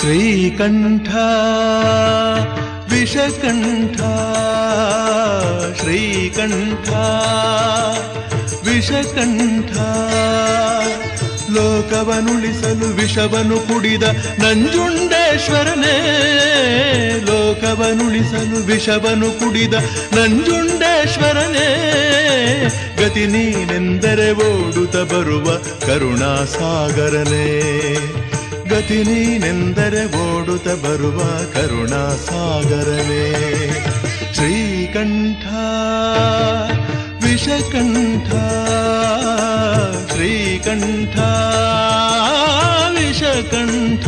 ಶ್ರೀಕಂಠ ವಿಷಕಂಠ ಶ್ರೀಕಂಠ ವಿಷಕಂಠ ಲೋಕವನುಳಿಸಲು ವಿಷವನ್ನು ಕುಡಿದ ನಂಜುಂಡೇಶ್ವರನೇ ಲೋಕವನುಳಿಸಲು ವಿಷವನ್ನು ಕುಡಿದ ನಂಜುಂಡೇಶ್ವರನೇ ಗತಿ ನೀನೆಂದರೆ ಓಡುತ್ತ ಬರುವ ಕರುಣಾಸಾಗರನೇ ಗತಿ ನೀನೆಂದರೆ ಓಡುತ್ತ ಬರುವ ಕರುಣಾಸಾಗರನೇ ಶ್ರೀಕಂಠ ವಿಷಕಂಠ ಶ್ರೀಕಂಠ ವಿಷಕಂಠ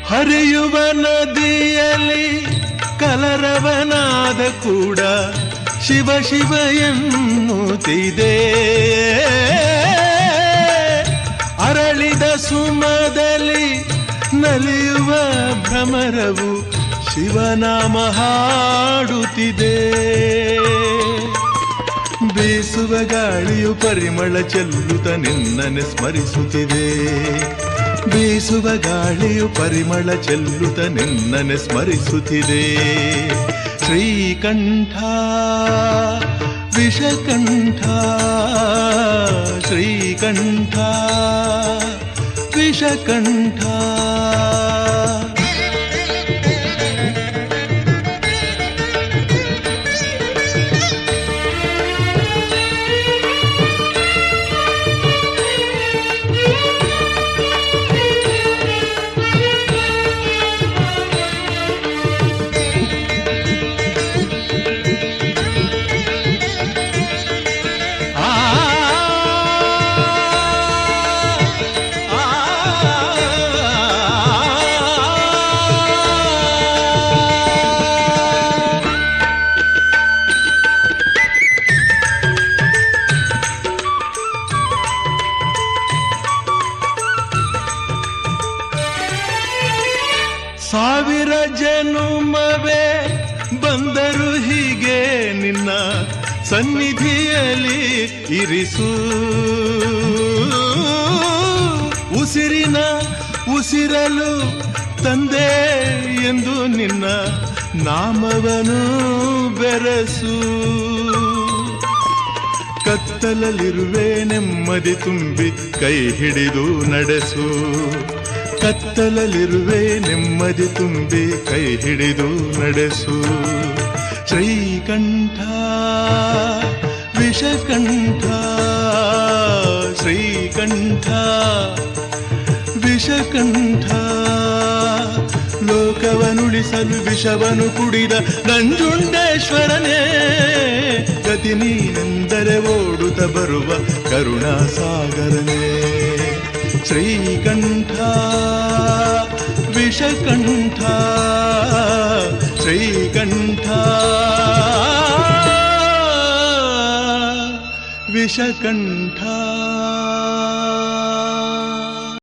ಹರಿಯುವ ನದಿಯಲ್ಲಿ ಕಲರವನಾದ ಕೂಡ ಶಿವ ಶಿವ ಎನ್ನುತ್ತಿದೆ ಅರಳಿದ ಸುಮದಲ್ಲಿ ನಲಿಯುವ ಭ್ರಮರವು ಶಿವನಾಮ ಹಾಡುತ್ತಿದೆ ಬೀಸುವ ಗಾಳಿಯು ಪರಿಮಳ ಚೆಲ್ಲುತ್ತ ನಿನ್ನನೆ ಸ್ಮರಿಸುತ್ತಿದೆ ಬೀಸುವ ಗಾಳಿಯು ಪರಿಮಳ ಚೆಲ್ಲುತ್ತ ನಿನ್ನನೆ ಸ್ಮರಿಸುತ್ತಿದೆ ಶ್ರೀಕಂಠ ವಿಷಕಂಠ ಶ್ರೀಕಂಠ ವಿಷಕಂಠ ಸಾವಿರ ಜನುಮವೇ ಬಂದರು ಹೀಗೆ ನಿನ್ನ ಸನ್ನಿಧಿಯಲ್ಲಿ ಇರಿಸು ಉಸಿರಿನ ಉಸಿರಲು ತಂದೆ ಎಂದು ನಿನ್ನ ನಾಮವನು ಬೆರೆಸು ಕತ್ತಲಲ್ಲಿರುವೆ ನೆಮ್ಮದಿ ತುಂಬಿ ಕೈ ಹಿಡಿದು ನಡೆಸು ಕತ್ತಲಲ್ಲಿರುವೆ ನೆಮ್ಮದಿ ತುಂಬಿ ಕೈ ಹಿಡಿದು ನಡೆಸು ಶ್ರೀಕಂಠ ವಿಷಕಂಠ ಶ್ರೀಕಂಠ ವಿಷಕಂಠ ಲೋಕವನುಳಿಸಲು ವಿಷವನ್ನು ಕುಡಿದ ನಂಜುಂಡೇಶ್ವರನೇ ಗತಿ ನೀನೆಂದರೆ ಓಡುತ್ತ ಬರುವ ಕರುಣಾಸಾಗರನೇ ಶ್ರೀಕಂಠ ವಿಷಕಂಠ ಶ್ರೀಕಂಠ ವಿಷಕಂಠ